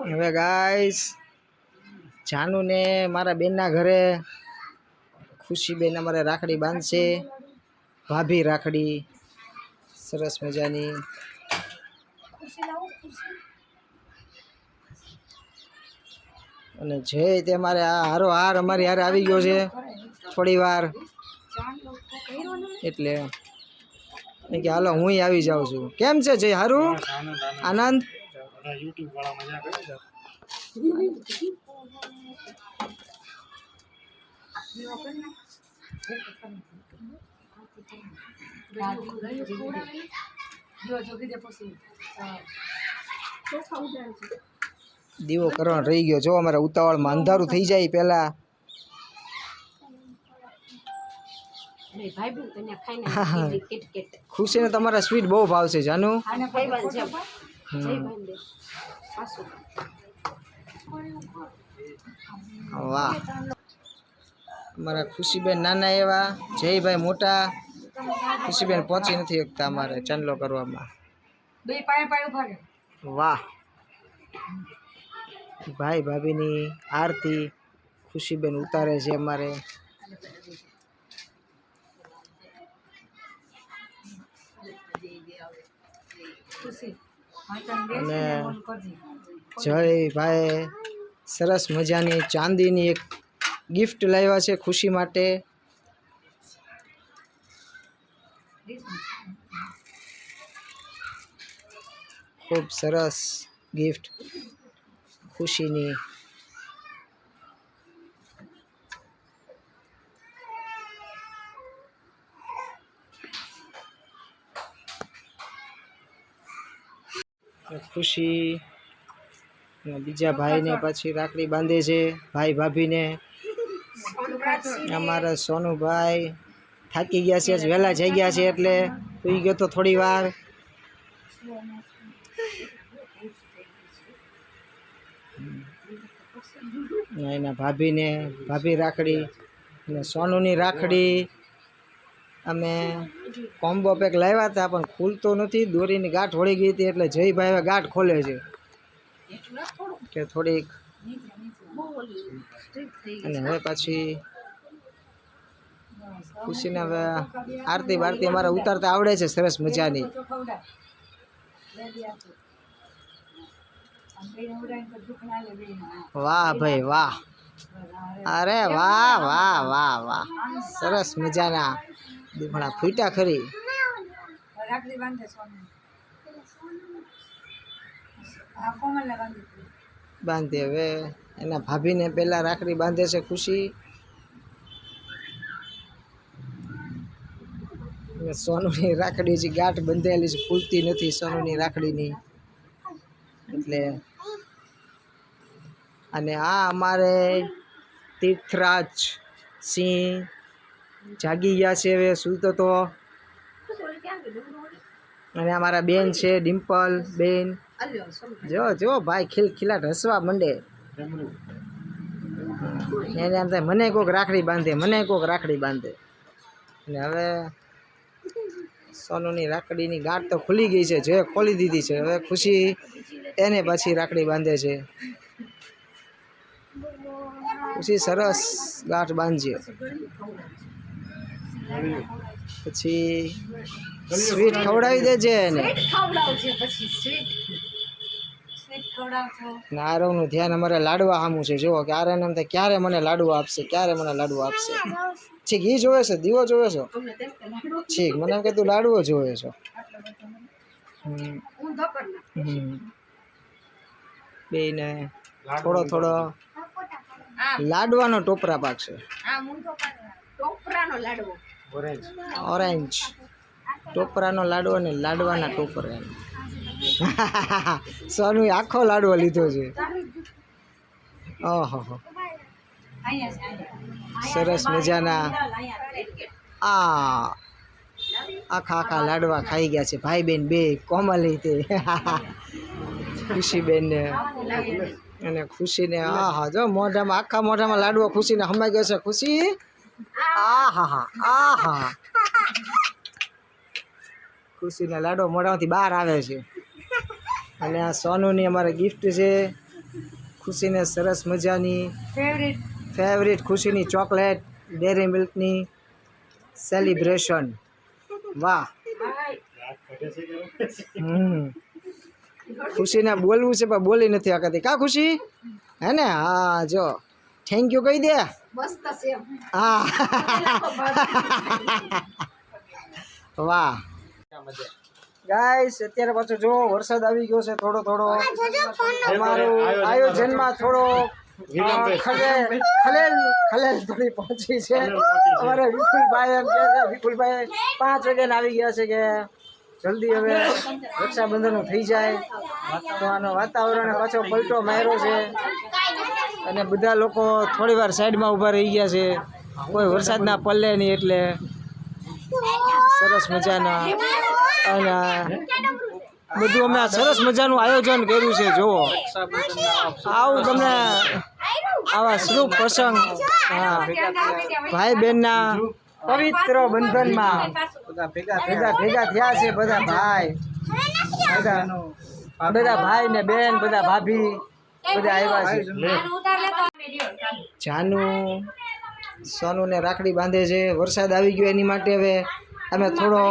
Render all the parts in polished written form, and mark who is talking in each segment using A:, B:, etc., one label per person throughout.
A: હવે ગાઈસ જાનુ ને મારા બેનના ઘરે ખુશીબેન અમારે રાખડી બાંધશે. ભાભી રાખડી સરસ મજાની. અને જય તે મારે આ હારો હાર અમારી હારે આવી ગયો છે થોડી વાર, એટલે કે હાલો હું આવી જાઉં છું. કેમ છે જય? હારું? આનંદ? દીવો કરવાનો રહી ગયો જો અમારે ઉતાવળમાં, અંધારું થઈ જાય પેલા. ખુશીને તમારા સ્વીટ બહુ ભાવશે જાનુ. વાહ, અમારા ખુશીબેન નાના એવા, જયભાઈ મોટા. ખુશીબેન પહોંચી નથી શકતા અમારે ચાંદલો કરવામાં. વાહ, ભાઈ ભાભીની આરતી ખુશીબેન ઉતારે છે અમારે. અને જયભાઈ સરસ મજાની ચાંદીની એક ગિફ્ટ લાવ્યા છે ખુશી માટે. ખૂબ સરસ ગિફ્ટ ખુશીની. ખુશી બીજા ભાઈને પછી રાખડી બાંધે છે, ભાઈ ભાભીને. અમારા સોનુભાઈ થાકી ગયા છે, વહેલા જઈ ગયા છે એટલે સુઈ ગયો તો થોડી વાર. એના ભાભીને ભાભી રાખડી અને સોનુની રાખડી અમે કોમ્બો પેક લાવ્યા હતા પણ ખુલતો નથી, દોરીની ગાંઠ વળી ગઈ હતી એટલે જયભાઈ હવે ગાંઠ ખોલે છે કે થોડીક. અને હવે પછી ખુશીને હવે આરતી બારતી અમારે ઉતારતા આવડે છે સરસ મજાની. વાહ ભાઈ વાહ, અરે વાહ વાહ વાહ વાહ, સરસ મજાના દુખણા ફૂટ્યા ખરી. બાંધે હવે એના ભાભીને પેલા રાખડી બાંધે છે ખુશી. સોનુની રાખડી જે ગાંઠ બંધાયેલી છે ખુલતી નથી સોનુની રાખડીની એટલે. અને આ અમારે તીર્થરાજ સિંહ જાગી ગયા છે, હવે સૂતો તો. અને અમારા બેન છે ડિમ્પલ બેન, જો જો ભાઈ ખિલખિલાટ હસવા માંડે. એને એમ થાય મને કોઈક રાખડી બાંધે, મને કોઈક રાખડી બાંધે. અને હવે સોનુની રાખડીની ગાંઠ તો ખુલી ગઈ છે, જે ખોલી દીધી છે. હવે ખુશી એને પછી રાખડી બાંધે છે. ખુશી સરસ ગાંઠ બાંધજે. પછી સ્વીટ ખવડાવી દેજે એને. આરવનું ધ્યાન અમારે લાડવા સામું છે જુઓ કે આરે એમ થાય ક્યારે મને લાડવા આપશે, ક્યારે મને લાડવા આપશે. ઠીક ઈ જોવે છે, દીવો જોવે છો? ઠીક, મને એમ કે તું લાડવો જોવે છો. બેને થોડો થોડો લાડવાનો ટોપરા પાકશે. ઓરેન્જ ટોપરાનો લાડવો ને લાડવાના ટોપરા. સોનુ આખો લાડવો લીધો છે. ઓહો, સરસ મજાના આખા આખા લાડવા ખાઈ ગયા છે ભાઈ બેન બે. કોમલી તે ખુશીબેન ને અને ખુશીને હા હા જો મોઢામાં આખા મોઢામાં લાડવો ખુશીને હમાઈ ગયો છે. ખુશી આહા ખુશીના લાડવો મોઢામાંથી બહાર આવે છે. અને આ સોનુની અમારે ગિફ્ટ છે ખુશીને સરસ મજાની
B: ફેવરિટ
A: ફેવરિટ ખુશીની ચોકલેટ ડેરી મિલ્કની સેલિબ્રેશન. વાહ. ખુશીને બોલવું છે પણ બોલી નથી શકતી. કા ખુશી હે ને? હા જો થેન્ક યુ કહી દે.
B: મસ્ત છે
A: હા વાહ ગાઈસ, અત્યારે પાછો જો વરસાદ આવી ગયો છે થોડો થોડો. અમારું આયોજનમાં થોડો ખલેલ થોડી પહોંચી છે. અમારે વિપુલભાઈ એમ કહે છે, વિપુલભાઈ 5 વાગ્યાને આવી ગયા છે કે જલ્દી હવે રક્ષાબંધન થઈ જાય. તો આનો વાતાવરણ પાછો પલટો માર્યો છે અને બધા લોકો થોડી વાર સાઈડમાં ઊભા રહી ગયા છે. કોઈ વરસાદના પલ્લે નહીં એટલે સરસ મજાના અને બધું અમે સરસ મજાનું આયોજન કર્યું છે. જુઓ આવું તમને આવા શુભ પ્રસંગ, હા, ભાઈ બહેનના પવિત્ર બંધનમાં ભેગા થયા છે. બધા ભાઈ ભાઈ ને બેન, બધા ભાભી બધા આવ્યા છે. જાનુ સોનુને રાખડી બાંધે છે. વરસાદ આવી ગયો એની માટે હવે અમે થોડો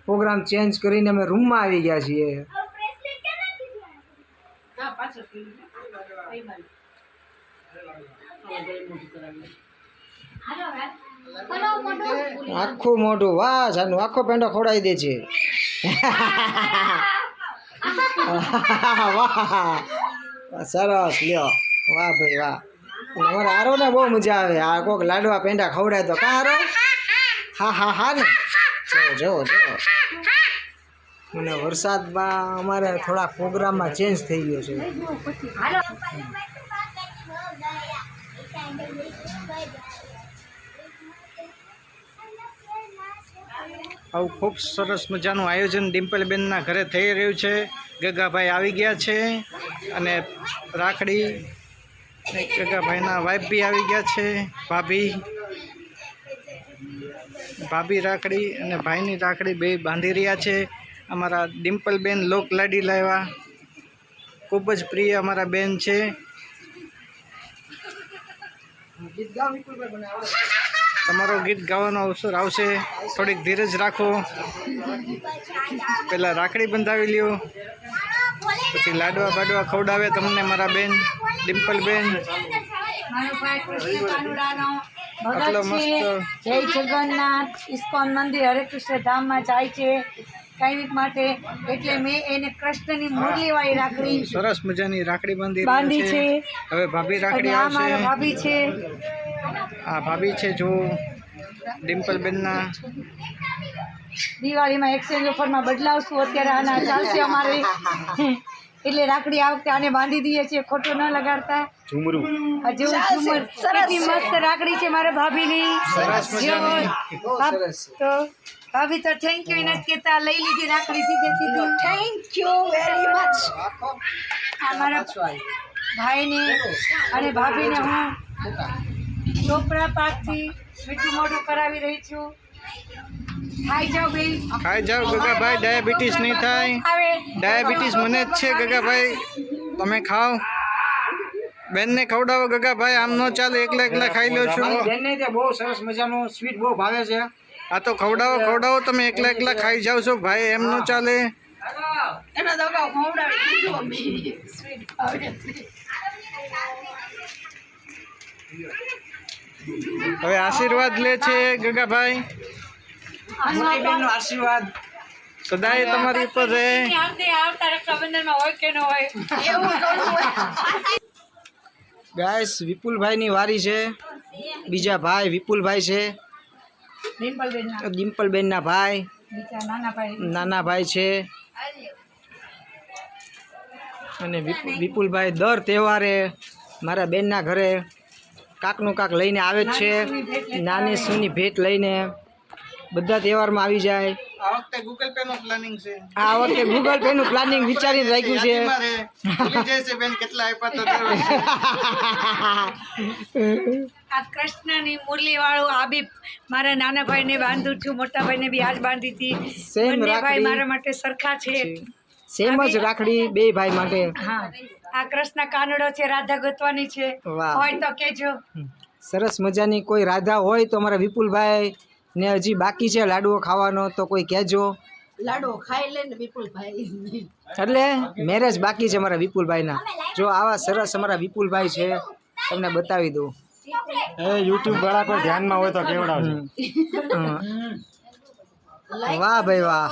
A: પ્રોગ્રામ ચેન્જ કરીને અમે રૂમમાં આવી ગયા છીએ. આખું મોઢું, વાહ જાનુ આખો પેંડો ખવડાવી દે છે. વાહ સરસ, લ્યો વાહ ભાઈ વાહ. અમારા આરો ને બહુ મજા આવે. આ કોક લાડવા પેંડા ખવડાય તો કા આરો? હા હા હા ને. જો અને વરસાદમાં અમારે થોડા પ્રોગ્રામમાં ચેન્જ થઈ ગયો છે. આવું ખૂબ સરસ મજાનું આયોજન ડિમ્પલબેનના ઘરે થઈ રહ્યું છે. ગગાભાઈ આવી ગયા છે અને રાખડી, ગગાભાઈના વાઈફ બી આવી ગયા છે. ભાભી રાખડી અને ભાઈની રાખડી બે બાંધી રહ્યા છે. અમારા ડિમ્પલબેન લોક લાડી લાવ્યા, ખૂબ જ પ્રિય અમારા બેન છે. તમારો ગીત ગાવાનો અવસર આવશે, થોડીક ધીરજ રાખો. પહેલાં રાખડી બંધાવી લ્યો, પછી લાડવા બાડવા ખવડાવે તમને મારા બેન ડિમ્પલબેન. આટલો મસ્ત.
B: જય જગન્નાથ ઇસ્કોન મંદિર હરે કૃષ્ણ ધામમાં જાય છે કાંઈક માટે, એટલે મેં એને કૃષ્ણની મુરલીવાળી રાખડી
A: સરસ મજાની રાખડી
B: બાંધી છે.
A: હવે ભાભી રાખડી
B: આ
A: આવશે.
B: મારા ભાભી છે.
A: આ ભાભી છે જો ડિમ્પલબેનના.
B: દિવાળીમાં એક્સચેન્જ ઓફરમાં બદલાવશું. અત્યારે આના ચાલશે અમારે, એટલે રાખડી આ વખતે આને બાંધી દઈએ છીએ, ખોટું ન લગાડતા.
A: ઝુમરું
B: જેવું ઝુમર, કેટલી મસ્ત રાખડી છે મારા ભાભીની. તો ભાભી તો થેન્ક યુ એને કહેતા લઈ લીધી રાખડી સીધે. Thank you very much. અમારા ભાઈને અને ભાભીને હું ચોપડા પાકથી મીઠું મોઢું કરાવી રહી છું. ખાઈ જાઓ ભાઈ,
A: ખાઈ જાઓ ગગાભાઈ, ડાયાબિટીસ નહીં થાય. ડાયાબિટીસ મને જ છે ગગાભાઈ, તમે ખાઓ. બેનને ખવડાવો ગગાભાઈ, આમ ન ચાલે, એકલા ખાઈ લો છો. બેનને તે બહુ સરસ મજાનું સ્વીટ બહુ ભાવે છે. આ તો ખવડાવો તમે, એકલા ખાઈ જાવ છો ભાઈ, એમ ન ચાલે. હવે આશીર્વાદ લે છે ગગાભાઈ. મોટીબેનનો આશીર્વાદ સદાય તમારી ઉપર રહે. ગાઈસ, વિપુલભાઈની વારી છે. બીજા ભાઈ વિપુલભાઈ છે, ડિમ્પલબેનના ભાઈ, નાના ભાઈ છે. અને વિપુલભાઈ દર તહેવારે મારા બેનના ઘરે કાકનું કાક લઈને આવે જ છે. નાની સૂની ભેટ લઈને બધા તહેવારમાં આવી જાય. આ વખતે ગૂગલ પે નું પ્લાનિંગ છે. વિચારીને રાખ્યું છે.
B: આ કૃષ્ણની મુરલી વાળું આ બી મારા નાના ભાઈને બાંધું છું, મોટા ભાઈને બી આજ બાંધી હતી. બંને ભાઈ મારા માટે સરખા છે.
A: સેમ જ રાખડી બે ભાઈ માટે.
B: હા, આ કૃષ્ણ કાનડો છે, રાધા ગોતવાની છે,
A: વાહ.
B: હોય તો કેજો.
A: સરસ મજાની કોઈ રાધા હોય તો અમારા વિપુલભાઈ ને હજી બાકી છે લાડવો ખાવાનો તો કોઈ કહેજો.
C: લાડો ખાઈ લે ને વિપુલભાઈ.
A: એટલે મેરેજ બાકી છે અમારા વિપુલભાઈના. જો આવા સરસ અમારા વિપુલભાઈ છે, તમને બતાવી દઉં.
D: એ યુટ્યુબ વાળા કોઈ ધ્યાનમાં હોય તો કેવડાવજો.
A: વાહ ભાઈ વાહ.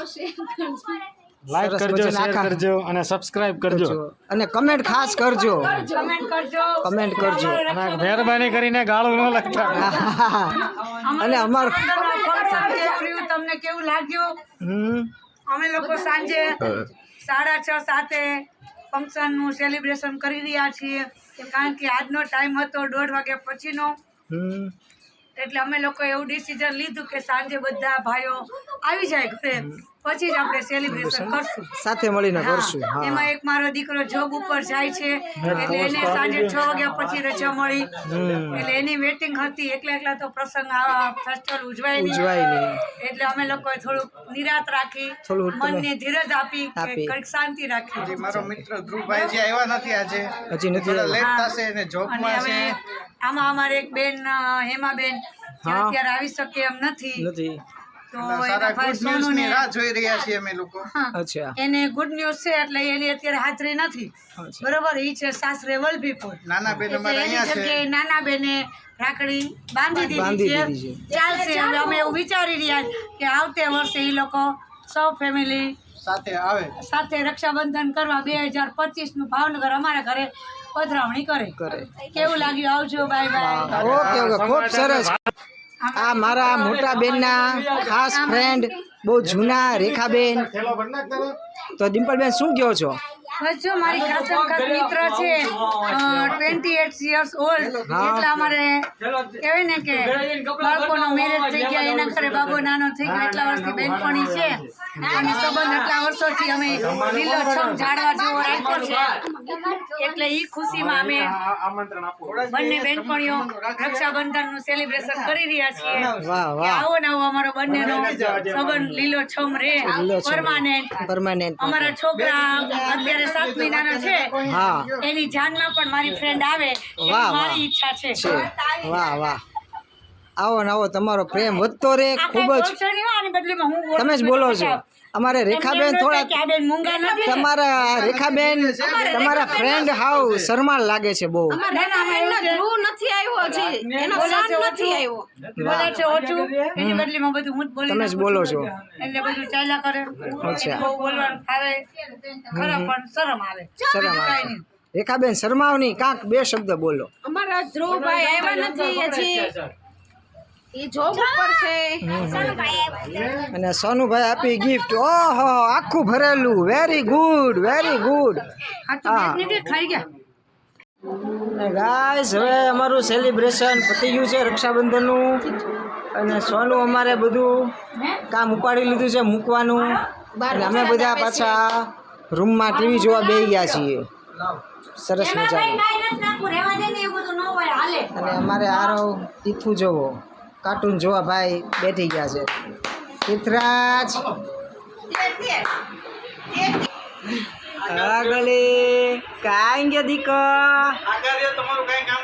D: લાઈક
A: સરસ
D: કરજો,
A: મજાના
D: શેર
A: આખા
D: કરજો અને સબસ્ક્રાઇબ કરજો.
A: અને કમેન્ટ ખાસ કરજો.
B: કમેન્ટ કરજો.
A: કમેન્ટ કરજો.
D: અને મહેરબાની કરીને ગાળું ન લખતા.
A: અને અમાર
B: તમને કેવું લાગ્યું?
A: હમ
B: અમે લોકો સાંજે 6:30-7 ફંક્શનનું સેલિબ્રેશન કરી રહ્યા છીએ, કારણ કે આજનો ટાઈમ હતો 1:30 વાગ્યા પછીનો.
A: હમ
B: એટલે અમે લોકો એવું ડિસિઝન લીધું કે સાંજે બધા ભાઈઓ આવી જાય ઘરે, પછી જ આપણે સેલિબ્રેશન કરશું.
A: સાથે મળીને કરશું.
B: હા,
A: હા
B: એમાં એક મારો દીકરો જોબ ઉપર જાય છે, એટલે એને સાંજે 6 વાગ્યા પછી રજા મળી, એટલે એની વેટિંગ હતી. એકલા તો પ્રસંગ આ ફેસ્ટિવલ ઉજવાય
A: ઉજવાય
B: નહીં,
A: નહીં.
B: એટલે અમે લોકોએ થોડુંક નિરાત રાખી,
A: થોડું તમે
B: મનને ધીરજ આપી, કે કંઈક શાંતિ રાખી.
E: મારો મિત્ર ધ્રુવભાઈ જે આવ્યા નથી આજે,
A: હજી નથી
E: થોડા લેટ
B: હા.
E: થશે અને
B: અને
E: જોબમાં
B: હવે
E: છે.
B: આમાં અમારે એક બેન હેમાબેન જે
A: હા.
B: અત્યારે આવી શકે એમ નથી,
A: નથી.
B: તો
E: સારા
B: એના ભાઈ
E: ગુડ ન્યૂઝ ની
B: સોનુને
E: રાહ જોઈ રહ્યા છીએ અમે લોકો.
A: અચ્છા
B: એને ગુડ ન્યૂઝ છે, એટલે એની અત્યારે હાજરી નથી.
A: અચ્છા.
B: બરોબર, એ છે સાસરે વલભીપુર.
E: નાના બેન
B: એટલે
E: અમારે
B: એની
E: અહીંયા છે.
B: જગ્યાએ નાના બેને રાખડી બાંધી
A: બાંધી
B: દીધી
A: દીધી
B: છે. ચાલશે. હવે અમે એવું વિચારી રહ્યા કે આવતે વર્ષે એ લોકો સૌ ફેમિલી
E: સાથે આવે.
B: સાથે રક્ષાબંધન કરવા 2025 નું ભાવનગર અમારા ઘરે પધરાવણી કરે. કેવું લાગ્યું? આવજો. Bye bye.
A: ઓકે ઓકે ખૂબ સરસ. આ મારા મોટા બેનના ખાસ ફ્રેન્ડ, બહુ જૂના રેખાબેન. તો ડિમ્પલબેન શું કહો છો?
B: બસ જો મારી ખાસમ ખાસ મિત્ર છે, 28 years old. એટલે અમારે કહેવાય ને કે બાળકોનો મેરેજ થઈ ગયા, એના ઘરે બાબો નાનો થઈ ગયો, એટલા વર્ષથી બેનપણી છે, અને સંબંધ એટલા વર્ષોથી અમે લીલોછમ ઝાડવા જેવો રાખ્યો છે. એટલે ઈ ખુશીમાં અમે બંને બેનપણીઓ રક્ષાબંધનનું સેલિબ્રેશન કરી રહ્યા છીએ.
A: વાહ
B: કે
A: વાહ.
B: આવો ને આવો અમારો બંનેનો સંબંધ લીલોછમ રહે, પરમાનન્ટ.
A: પરમાનન્ટ.
B: અમારા છોકરા અત્યારે 7 મહિનાનો છે,
A: હા
B: એની જાનમાં પણ મારી ફ્રેન્ડ આવે એવી
A: વાહ, વાહ.
B: મારી ઈચ્છા છે.
A: છે. વાહ વાહ. આવો ને આવો, તમારો પ્રેમ વધતો રહે.
B: આ
A: ખૂબ
B: કાંઈ
A: જ
B: બોલશો નહીં હો, આની બદલીમાં હું બોલું
A: તમે જ
B: છું.
A: બોલો છો.
B: બધા
A: અમારે રેખાબેન
B: એમ ન
A: થોડા
B: થાય કે આ બેન મૂંગા નથી ને.
A: તમારા રેખાબેન તમારા ફ્રેન્ડ હાવ શરમાળ લાગે છે બહુ.
B: ના, ના, અમે એવું છે.
C: ધ્રુવ નથી આવ્યો હજી, એનો
B: બોલે
C: સાથ
B: છે
C: નથી
B: ઓછું.
C: આવ્યો.
B: બોલે છે ઓછું, એની બદલીમાં બધું હું જ બોલી
A: તમે જ
B: નાખું
A: બોલો
B: છું.
A: છો.
B: એટલે બધું ચાલ્યા કરે.
A: અચ્છા.
B: બહુ બોલવાનું ફાવે ખરા, પણ શરમ આવે.
A: શરમ
B: બીજું
A: આવે
B: કાંઈ
A: છે.
B: નહીં.
A: રેખાબેન શરમાવ નહીં, કાંક 2 શબ્દ બોલો.
C: અમારા ધ્રુવભાઈ આવ્યા નથી હજી, એ જોબ ઉપર છે.
A: અને સોનુભાઈ આપી ગિફ્ટ. ઓહો, આખું ભરેલું. Very good, very good.
B: આ તો
A: હા.
B: બેન નથી, ખાઈ ગયા.
A: ગાઈસ, હવે અમારું સેલિબ્રેશન પતી ગયું છે રક્ષાબંધનનું. અને સોનું અમારે બધું કામ ઉપાડી લીધું છે મૂકવાનું. અને અમે બધા પાછા રૂમમાં ટીવી જોવા બેસી ગયા છીએ. સરસ
B: એમાં
A: મજાનું.
B: કાંઈ નથી નાખવું, રહેવા દે ને, એવું બધું ન હોય, હાલે.
A: અને અમારે આરવ તીથું જોવો, કાર્ટૂન જોવા ભાઈ બેઠી ગયા છે. તીર્થરાજ આગળ કાંઈ દીકો.
E: આગળ તમારું કઈ કામ